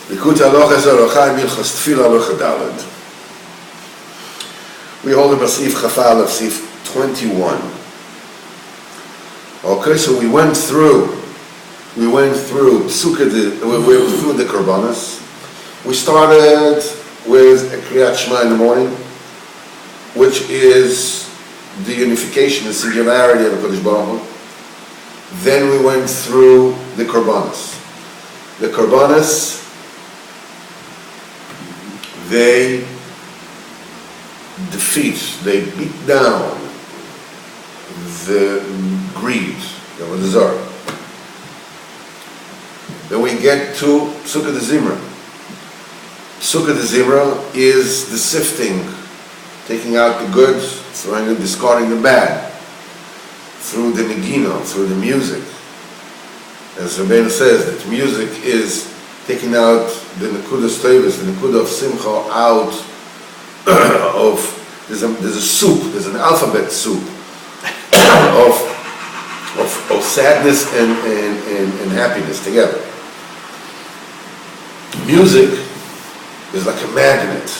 Likutei Milchos Tefila Halacha Daled. We hold the Basif Chafal of Sif 21. Okay, so we went through the Korbanos. We started with a Kriyat Shema in the morning, which is the unification, the singularity of the Kodesh Baruch Hu. Then we went through the Korbanos. The Korbanos, they they beat down the greed, the desire. Then we get to Sukkah de Zimra. Sukkah de Zimra is the sifting, taking out the good, throwing and discarding the bad, through the negino, through the music. As Rabbeinu says, that music is taking out the nekudas toivos, the nekuda of simcha out of, there's a soup, there's an alphabet soup of sadness and happiness together. Music is like a magnet.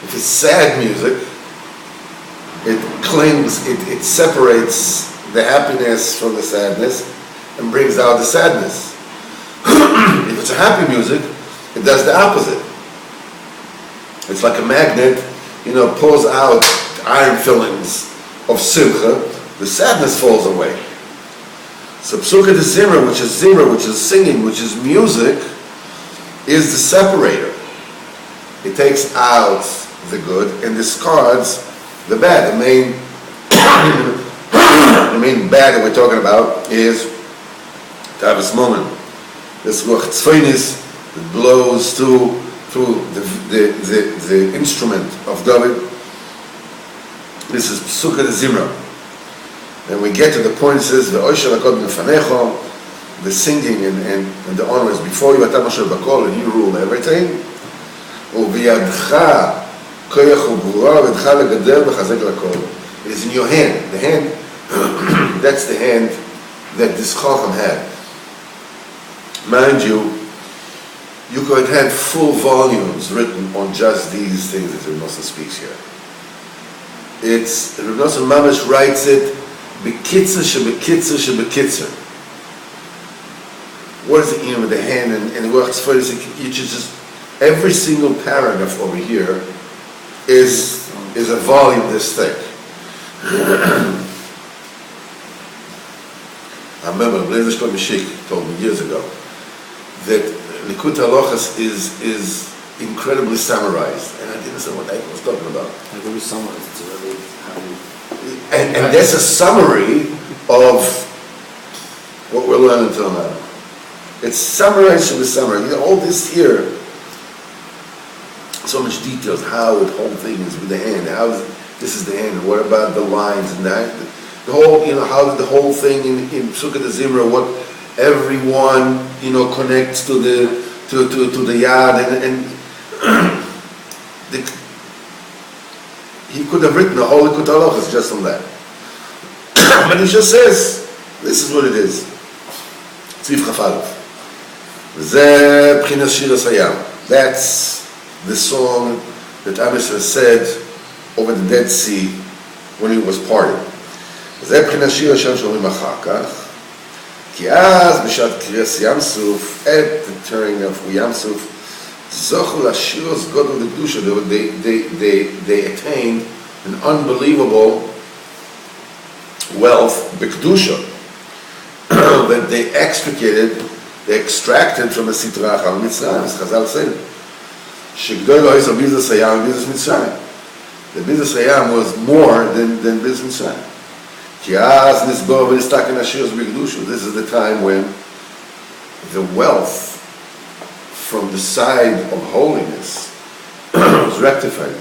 If it's sad music, it clings, it separates the happiness from the sadness and brings out the sadness. If it's a happy music, it does the opposite. It's like a magnet, pulls out iron fillings of simcha, the sadness falls away. So Sukkah de Zimra, which is singing, which is music, is the separator. It takes out the good and discards the bad. The main bad that we're talking about is Tavis Moment. This Ruach Tzfeinis that blows through the instrument of David. This is Sukkah de Zimra. And we get to the point that says, the singing and the honor is before you, and you rule everything. It is in your hand. The hand, that's the hand that this Chacham had. Mind you, you could have full volumes written on just these things that Reb Nosson speaks here. Reb Nosson Mamash writes it, Bekitzer shebekitzer shebekitzer. What is the meaning with the hand and the Ruach Tzfeinis? You just every single paragraph over here is a volume this thick. I remember Blazer Shlomo Meshik told me years ago that Likutei Halachos is incredibly summarized, and I didn't know what I was talking about. Like every summarized, it's really and that's a summary of what we're learning until now. It's summarized to the summary. All this here, so much details, how the whole thing is with the hand, this is the hand, and what about the lines and that, the whole, how did the whole thing in Sukkah de Zimra, what everyone, connects to the yad, and he could have written a whole Likutei Halachos just on that. But he just says, this is what it is. Tzif Chafalov. Zeh B'chinas Shiras Hayam. That's the song that Am Yisrael said over the Dead Sea when he was parting. Zeh B'chinas Shiras Hashem Shomrim Achar Kach. Ki az b'shat Kriyas Yam Suf, at the turning of Yam Suf, Zochu Lashiros Godol Kedusha. They attained an unbelievable wealth, B'Kedusha, that they extracted from the Sitra Achal Mitzrayim, as Chazal said. Shegdol Ha'is HaBizas Hayam and Bizas Mitzrayim. The Bizas Hayam was more than Bizas Mitzrayim. Ki az nisbor v'nistaken Ashiros B'Kedusha. This is the time when the wealth from the side of holiness was rectified.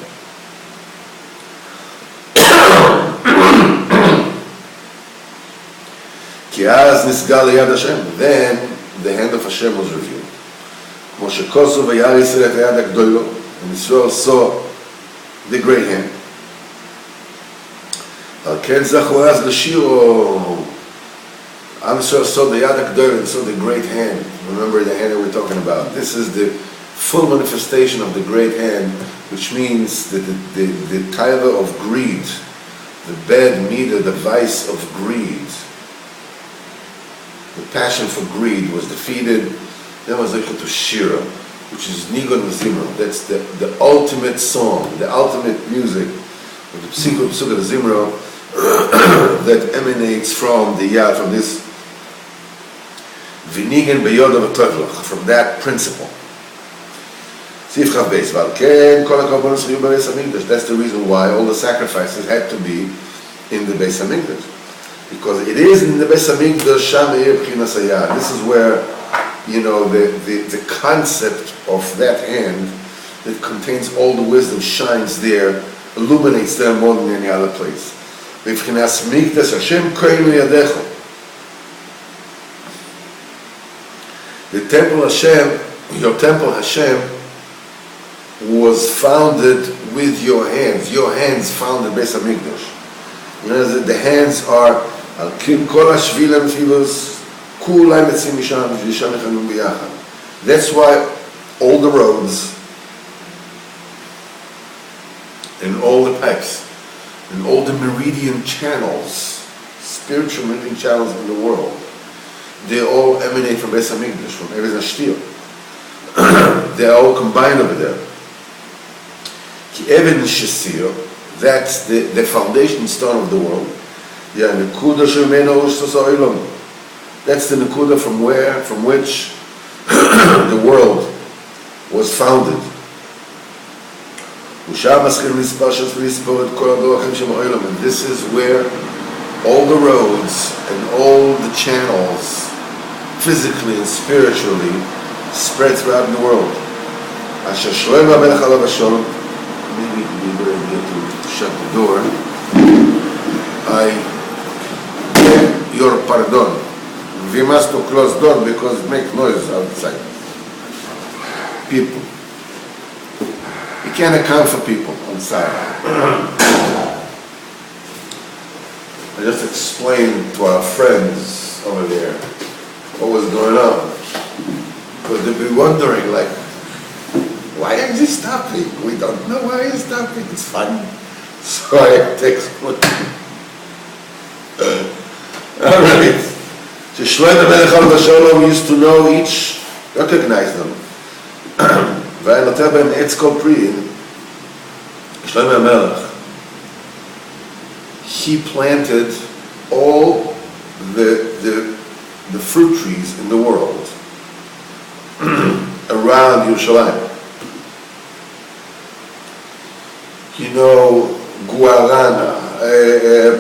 Ki az nisgal yad Hashem. Then the hand of Hashem was revealed. Moshe Kosu v'yar Yisrael et hayad ha'gdoilo. And Israel saw the great hand. Al ken zachu az l'shiro I'm so the Yadak Dur, so the great hand. Remember the hand that we're talking about. This is the full manifestation of the great hand, which means that the taiva of greed, the bad meter, the vice of greed, the passion for greed was defeated. That was Likutei Shira, which is Nigun Zimra. That's the ultimate song, the ultimate music, of the Psukah Zimra that emanates from the Yad, from this Vinigan Beyodav Tefila, from that principle. That's the reason why all the sacrifices had to be in the Beis Hamikdash. Because it is in the Beis Hamikdash, Sham Eir B'chinas Hayad. This is where, the concept of that hand that contains all the wisdom shines there, illuminates there more than any other place. B'chinas Mikdash Hashem Koinu Yadecha. The temple Hashem, your temple Hashem, was founded with your hands. Your hands founded Beis Hamikdash. The hands are Kim Kol HaShvilim Fivos Kulay Metzim Misham V'Yisham Echanum B'Yachad. That's why all the roads and all the pipes and all the meridian channels, spiritual meridian channels in the world, they all emanate from Beis Hamikdash, from Eretz Ashtir. They're all combined over there. Ki Even Shesir, that's the foundation stone of the world. That's the Nakuda from which the world was founded. And this is where all the roads and all the channels, physically and spiritually, spread throughout the world. Maybe it would be a good idea to shut the door. I beg your pardon. We must close the door because it makes noise outside. People. You can't account for people outside. I just explained to our friends over there what was going on. Because they'll be wondering, like, why are you stopping? We don't know why you're stopping. It's fun. So I have to explain. All right. So Shlomo Melech Alav Shalom used to know each, recognize them. Shlomo Melech, he planted all the fruit trees in the world around Yerushalayim. Guarana,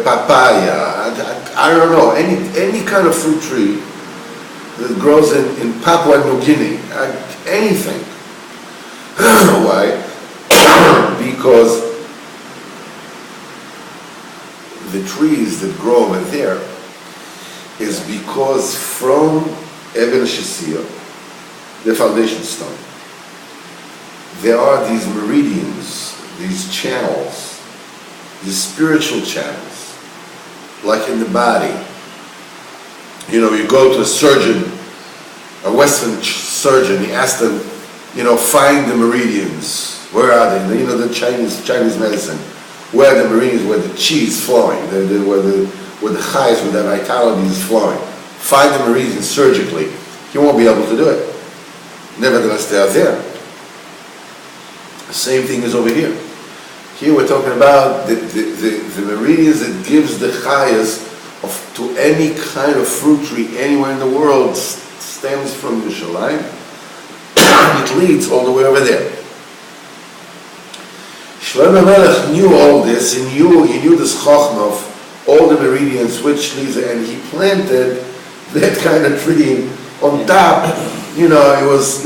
papaya, I don't know, any kind of fruit tree that grows in Papua New Guinea, anything. Why? Because the trees that grow over there is because from Even Shesir, the foundation stone, there are these meridians, these channels, these spiritual channels, like in the body. You go to a surgeon, a Western surgeon, he asks them, find the meridians. Where are they? The Chinese medicine. Where are the meridians where the chi is flowing, where the chayes, where the vitality is flowing. Find the meridians surgically. You won't be able to do it. Nevertheless, they are there. The same thing is over here. Here we're talking about the meridians that gives the chayas to any kind of fruit tree anywhere in the world stems from Yerushalayim. It leads all the way over there. Shlomo Melech knew all this. He knew this chokhmah of all the meridians which leads, and he planted that kind of tree on top. He was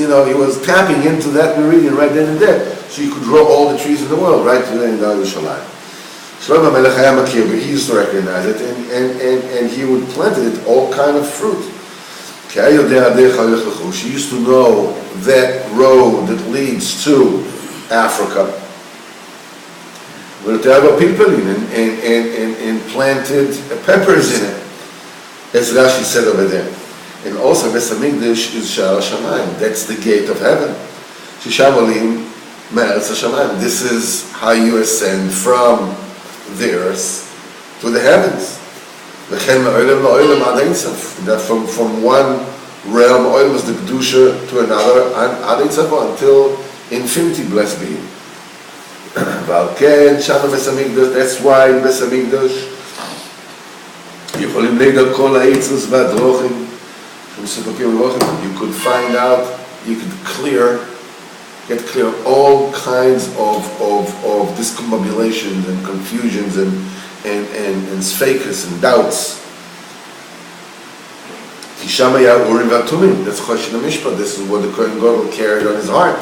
tapping into that meridian right then and there. So you could grow all the trees in the world right there in Yerushalayim. Shlomo Melech Hayam Makir, but he used to recognize it, and he would plant it all kind of fruit. She used to know that road that leads to Africa. And planted peppers in it. as Rashi said over there. And also, Beis Hamikdash is Sha'ar Shamayim. That's the gate of heaven. Shisham Olim Me'eretz HaShamayim. This is how you ascend from the earth to the heavens. V'chen me'olam la'olam ad ein sof. That from one realm, oil is the kedusha, to another, and ad ein sof until infinity. Blessed be. V'al ken shama Beis Hamikdash. That's why in Beis Hamikdash יכולים לדע כל העצות והדרוכים שמסופקים לרוכים. You could find out, you could get clear all kinds of discombobulations and confusions and sfekas and doubts. Ki shama ya urim v'atumim. That's Choshen HaMishpat. This is what the Kohen Gadol carried on his heart.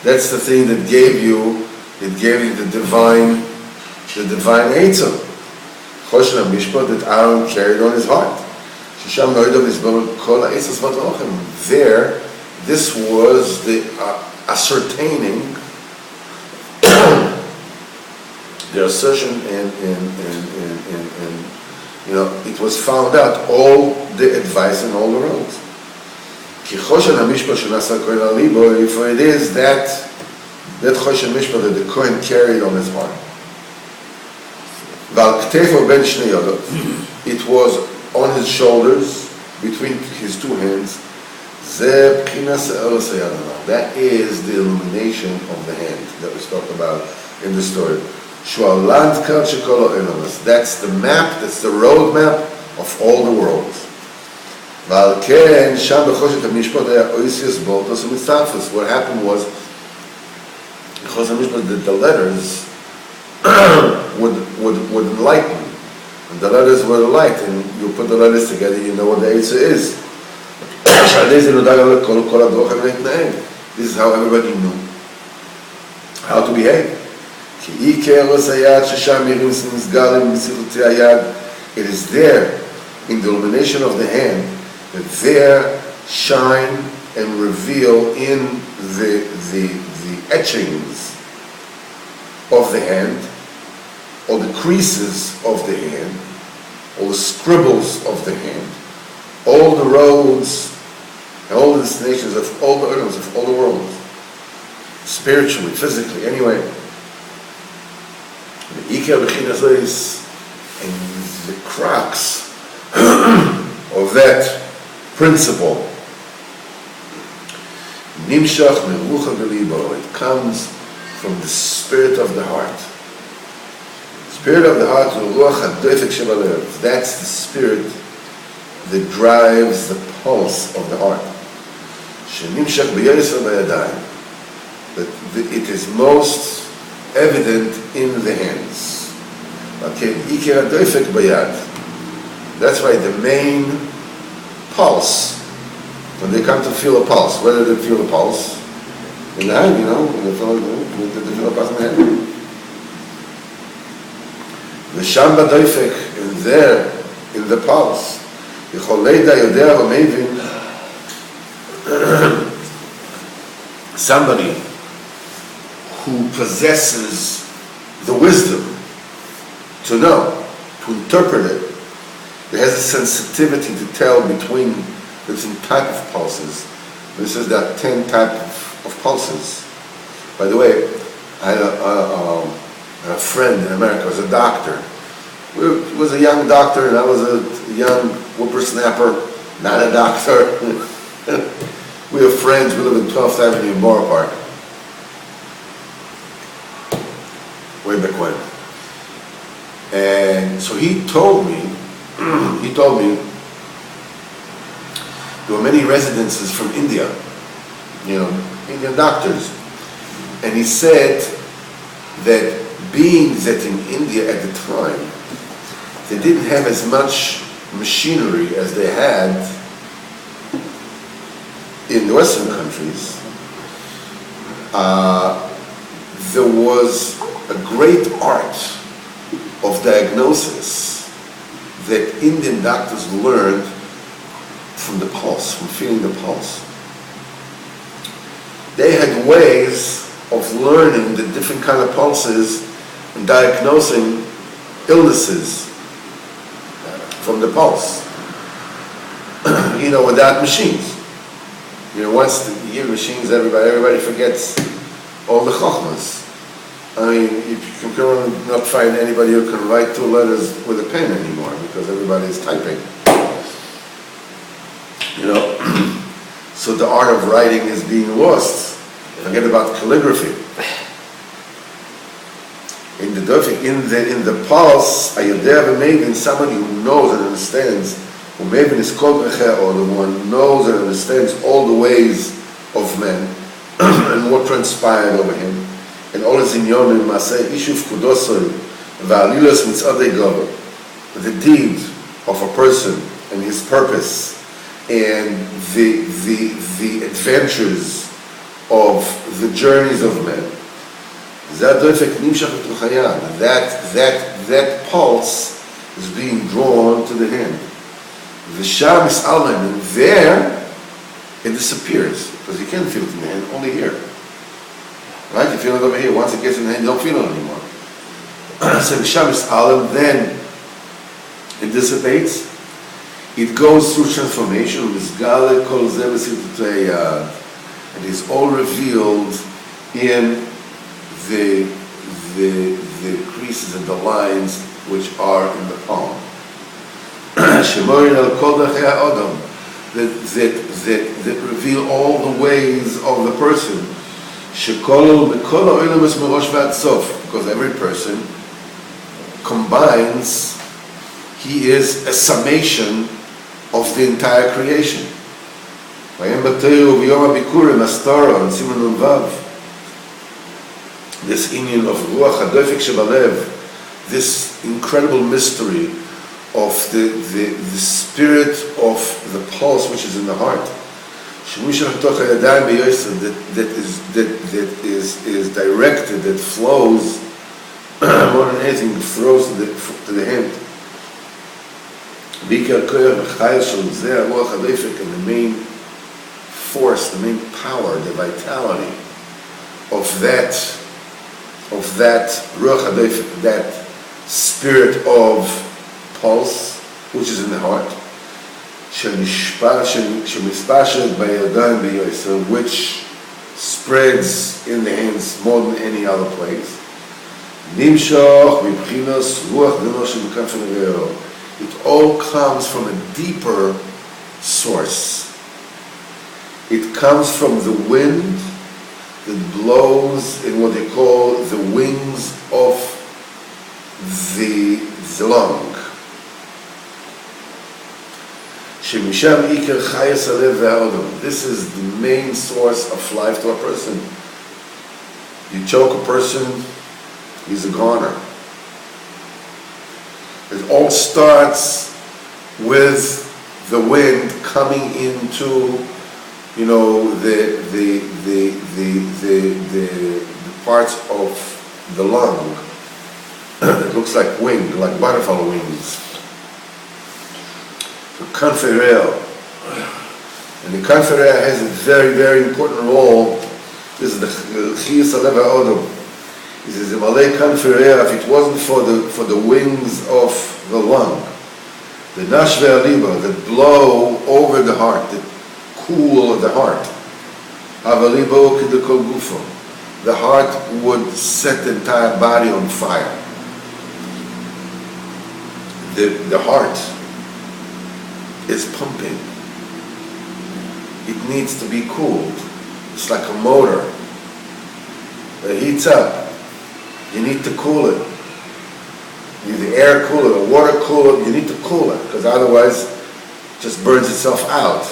That's the thing that gave you the divine Eitzah. Choshen HaMishpat that Aaron carried on his heart. Shisham noidam isbor kol ha'etzos v'adrochim. There, this was the ascertaining, the assertion, and it was found out all the advice and all the roads. Ki Choshen HaMishpat shenasa Kohen al libo, for it is that Choshen HaMishpat that the Kohen carried on his heart. Val Ktefo ben Shnei Yodot. It was on his shoulders, between his two hands. That is the illumination of the hand that we spoke about in the story. That's the map, that's the road map of all the worlds. What happened was, the letters would enlighten. And the letters were the light, and you put the letters together, you know what the Eitzah is. This is how everybody knew how to behave. It is there, in the illumination of the hand, that there shine and reveal in the etchings of the hand, all the creases of the hand, all the scribbles of the hand, all the roads, and all the destinations of all the earths, of all the worlds, spiritually, physically, anyway. The Ikar B'chinas is, and the crux of that principle, Nimshach Merucha B'libo, it comes from the spirit of the heart. Spirit of the heart, that's the spirit that drives the pulse of the heart. That it is most evident in the hands. That's why the main pulse, when they come to feel a pulse, whether they feel a pulse in the hand, when they feel a pulse in the hand. The Shamba Doifek, and there, in the pulse, somebody who possesses the wisdom to know, to interpret it, that has a sensitivity to tell between the different type of pulses. This is that 10 type of pulses. By the way, I had a friend in America, was a doctor. He was a young doctor, and I was a young whippersnapper, not a doctor. We were friends. We lived in 12th Avenue in Borough Park. Way back when. And so he told me, there were many residences from India, Indian doctors. And he said that being that in India at the time, they didn't have as much machinery as they had in the Western countries. There was a great art of diagnosis that Indian doctors learned from the pulse, from feeling the pulse. They had ways of learning the different kind of pulses and diagnosing illnesses from the pulse. without machines. Once you give machines, everybody forgets all the chokhmas. I mean, you can not find anybody who can write 2 letters with a pen anymore because everybody is typing. So the art of writing is being lost. Forget about calligraphy. In the pulse, somebody who knows and understands, who maybe is called or the one knows and understands all the ways of men and what transpired over him, and all his inyonim, masay ishuv kudosoi, va'alilas mitzadei gavur, the deed of a person and his purpose, and the adventures of the journeys of men. That pulse is being drawn to the hand. The sham is alman, and there it disappears because you can't feel it in the hand, only here. Right? You feel it over here. Once it gets in the hand, you don't feel it anymore. So the sham is alman, then it dissipates. It goes through transformation. And is all revealed in the creases and the lines which are in the palm. That reveal all the ways of the person. Because every person combines, he is a summation of the entire creation. This inyan of Ruach HaDofek Shebalev, this incredible mystery of the spirit of the pulse which is in the heart, that is directed, that flows more than anything, throws to the hand. And the main force, the main power, the vitality of that Ruach HaDofek, that spirit of pulse, which is in the heart, which spreads in the hands more than any other place. It all comes from a deeper source. It comes from the wind that blows in what they call the wings of the lung. This is the main source of life to a person. You choke a person, he's a goner. It all starts with the wind coming into, the parts of the lung that looks like wing, like butterfly wings. The Kanferel. And the Kanferel has a very, very important role. This is the Chiyus Alev HaOdom. He says, if it wasn't for the wings of the lung, the Nashve Aliba, that blow over the heart, that cool the heart, the heart would set the entire body on fire. The heart is pumping. It needs to be cooled. It's like a motor. It heats up. You need to cool it. You need the air cooler, the water cooler. You need to cool it because otherwise it just burns itself out.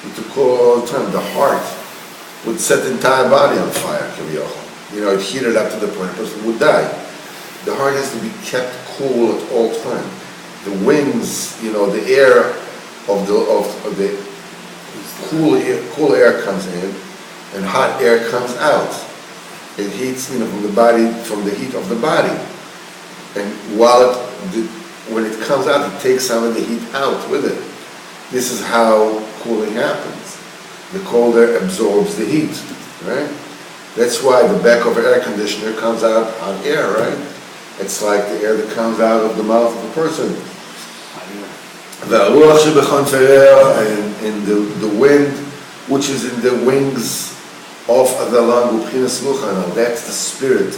You need to cool it all the time. The heart would set the entire body on fire. It heated up to the point a person would die. The heart has to be kept cool at all times. The wings, the air of the cool air comes in, and hot air comes out. It heats, from the body, from the heat of the body. And when it comes out, it takes some of the heat out with it. This is how cooling happens. The cold air absorbs the heat, right? That's why the back of an air conditioner comes out hot air, right? It's like the air that comes out of the mouth of a person. והרוח שבכנפיה, and in the wind which is in the wings of the Lamb, ובחינת רוחא, now that's the spirit.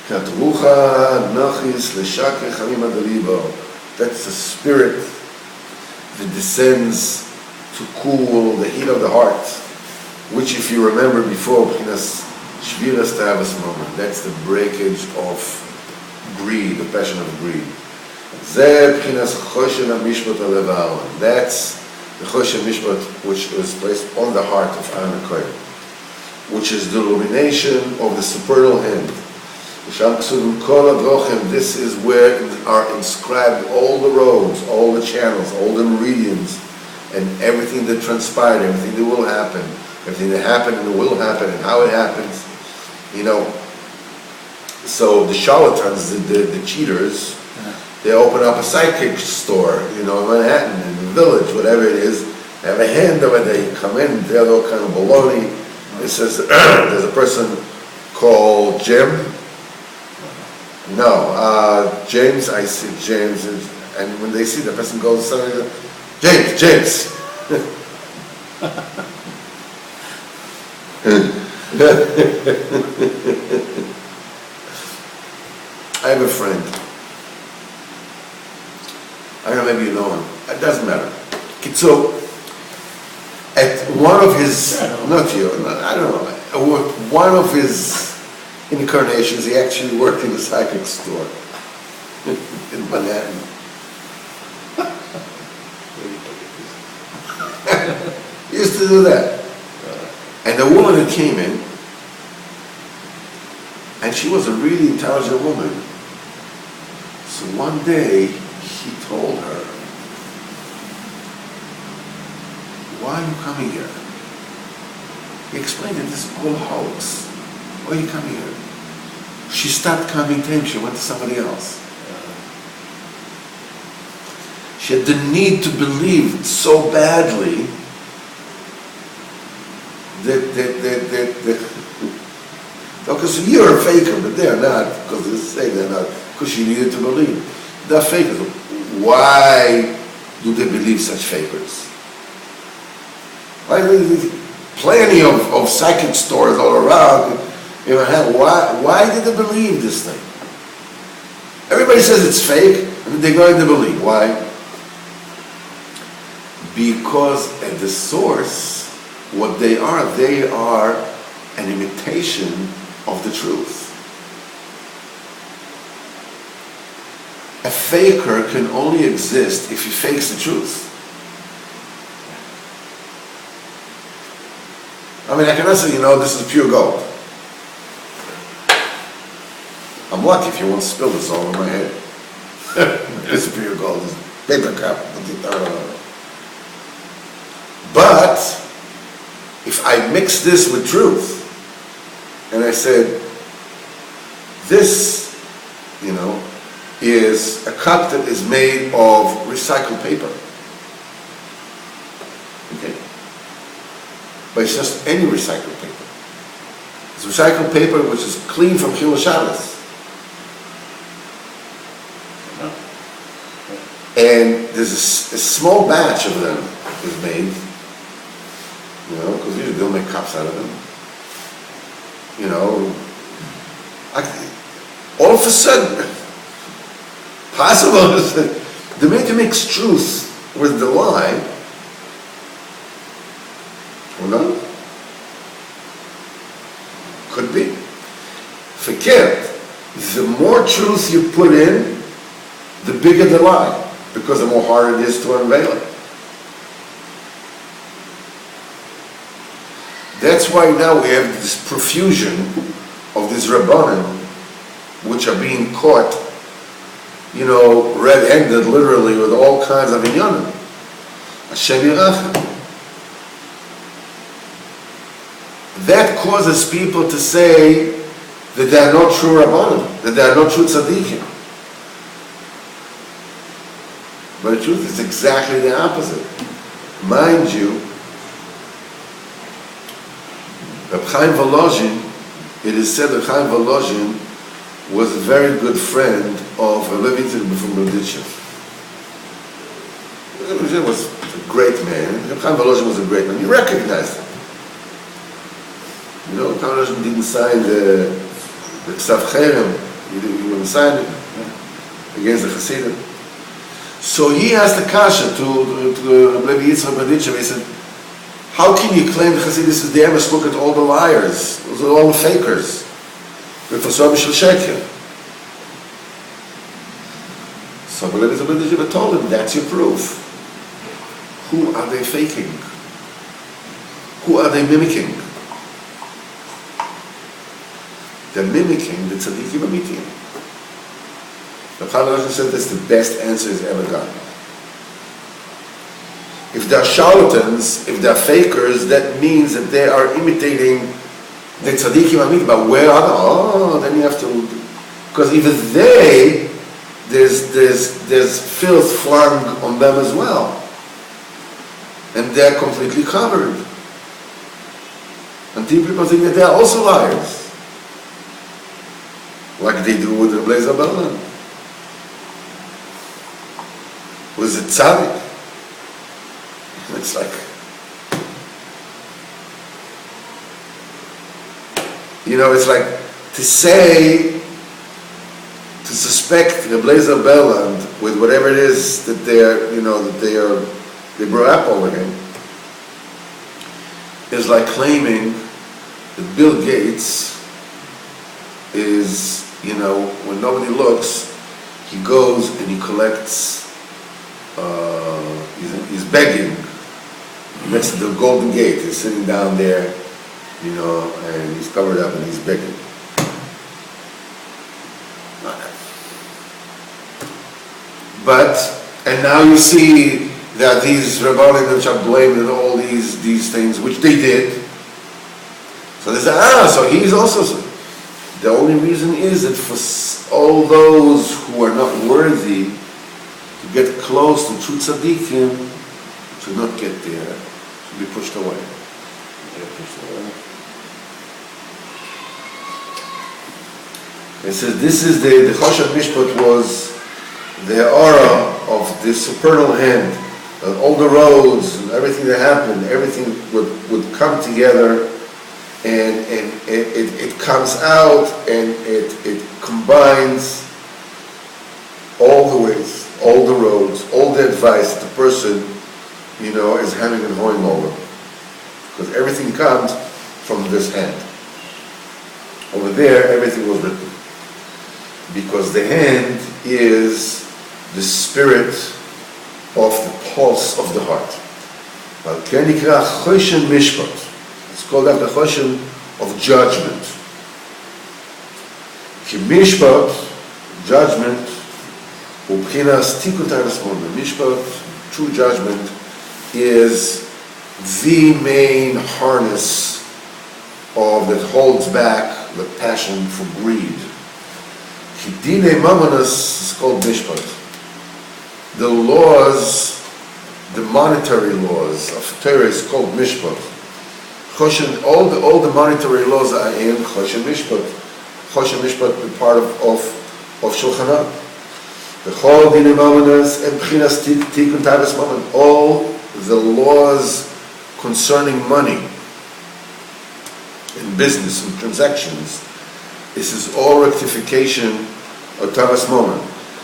כת רוחא נכיס לשקר חמים עד הליבו. That's the spirit that descends to cool the heat of the heart, which, if you remember before, b'chinas shviras ta'avas moment, that's the breakage of greed, the passion of greed. Zeh b'chinas choshen hamishpat alev Aaron. That's the choshen mishpat which is placed on the heart of Aaron HaKohen, which is the illumination of the supernal hand. This is where are inscribed all the roads, all the channels, all the meridians, and everything that transpired, everything that will happen, everything that happened and will happen, and how it happens. You know, so the charlatans, the cheaters, they open up a psychic store, you know, in Manhattan, in the village, whatever it is. They have a hand over there. You come in, they have all kind of baloney. It says there's a person called Jim. No, James, I see James, and when they see the person goes, James. I have a friend. I don't know, maybe you know him. It doesn't matter. So, at one of his, not you, I don't know, one of his incarnations, he actually worked in a psychic store in Manhattan. He used to do that. And the woman who came in, and she was a really intelligent woman. So one day, he told her, "Why are you coming here?" He explained that this is all hoax. Why are you coming here? She stopped coming to him, she went to somebody else. She had the need to believe so badly that because you're a faker, but they're not, because they say they're not, because she needed to believe. They're fakers. Why do they believe such fakers? Why plenty of psychic stores all around. You know, why did they believe this thing? Everybody says it's fake, and they're going to believe. Why? Because at the source, what they are an imitation of the truth. A faker can only exist if he fakes the truth. I mean, I cannot say, this is pure gold. I'm lucky if you won't spill this all over my head. It's pure gold. It's paper cup. But if I mix this with truth, and I said, this, is a cup that is made of recycled paper. Okay? But it's just any recycled paper. It's recycled paper which is clean from Chilul Shabbos. And there's a small batch of them is made, because usually they'll make cups out of them. All of a sudden, possible is that the way to mix truth with the lie, could be. Forget, the more truth you put in, the bigger the lie, because the more hard it is to unveil it. That's why now we have this profusion of these Rabbanim, which are being caught, red-handed literally with all kinds of inyanim. Hashem Yirachem. That causes people to say that they are not true Rabbanim, that they are not true tzaddikim. But the truth is exactly the opposite. Mind you, Reb Chaim Volozhin, it is said that Chaim Volozhin was a very good friend of Levitin from Berdichev. Rebbe was a great man. Reb Chaim Volozhin was a great man. You recognized him. You know, Chaim Volozhin didn't sign the Ksav Cherem. He didn't sign it against the Hasidim. So he asked the kasha to Rabbi Yitzchak Berditchev. He said, how can you claim the Hasidus is the emes? Look at all the liars. Those are all the fakers. With Fasor B'Shel Sheker. So Rabbi Yitzchak Berditchev told him, that's your proof. Who are they faking? Who are they mimicking? They're mimicking the tzaddikim amitim. The Chaim said that's the best answer he's ever gotten. If they're charlatans, if they're fakers, that means that they are imitating the tzaddikim amitim. But where are they? Oh, then you have to, because even there's filth flung on them as well, and they're completely covered. Until people think that they are also liars. Like they do with Rabbi Zabbalan. Was it tzaddik? It's like, you know, it's like to say, to suspect Rabbi Zabbalan with whatever it is that they brought up over him, is like claiming that Bill Gates is, you know, when nobody looks, he goes and he collects, he's begging next to the Golden Gate. He's sitting down there, you know, and he's covered up and he's begging. But, and now you see that these Rabbanim which are blamed and all these things, which they did. So they say, so he's also... The only reason is that for all those who are not worthy to get close to true tzaddikim, should not get there, should be pushed away. It says this is the Choshen Mishpat was the aura of the supernal hand. All the roads and everything that happened, everything would come together. And it comes out and it combines all the ways, all the roads, all the advice that the person, you know, is having and going over. Because everything comes from this hand. Over there, everything was written. Because the hand is the spirit of the pulse of the heart. It's called the Choshen of judgment. Mishpat, judgment, Ubchinas Tikun Taras Mona. Mishpat, true judgment, is the main harness that holds back the passion for greed. Dine Mamonas is called Mishpat. The laws, the monetary laws of Torah is called Mishpat. Choshen, all the monetary laws are in Choshen Mishpat. Choshen Mishpat is part of Shulchan Aruch. The whole Dine Mamonas and Bchinas Tikun Taras Mammon, all the laws concerning money in business and transactions, this is all rectification of Taras Mammon.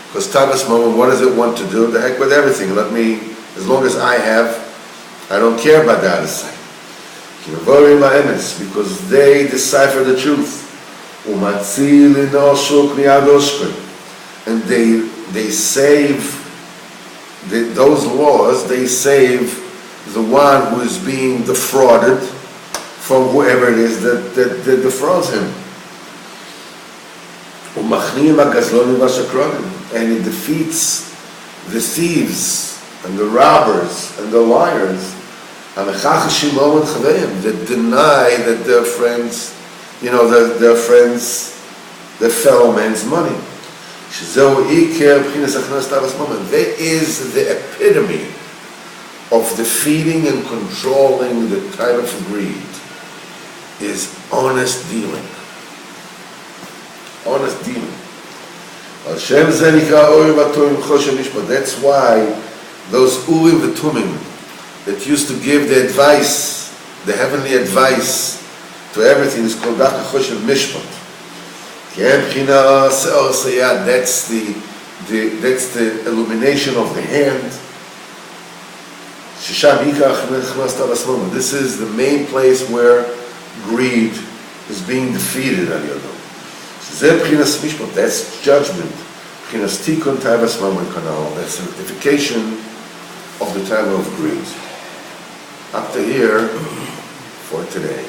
Because Taras Mammon, what does it want to do? The heck with everything. Let me, as long as I don't care about the other side. Because they decipher the truth. And they save those laws, they save the one who is being defrauded from whoever it is that defrauds him. And it defeats the thieves and the robbers and the liars that deny that their friends, you know, their friends, their fellow man's money. There is the epitome of defeating and controlling the type of greed is honest dealing. Honest dealing. That's why those Urim v'Tumim that used to give the advice, the heavenly advice to everything, is called Dach HaChosh of Mishpat. That's the illumination of the hand. This is the main place where greed is being defeated. That's judgment. That's sanctification of the time of greed. Up to here for today.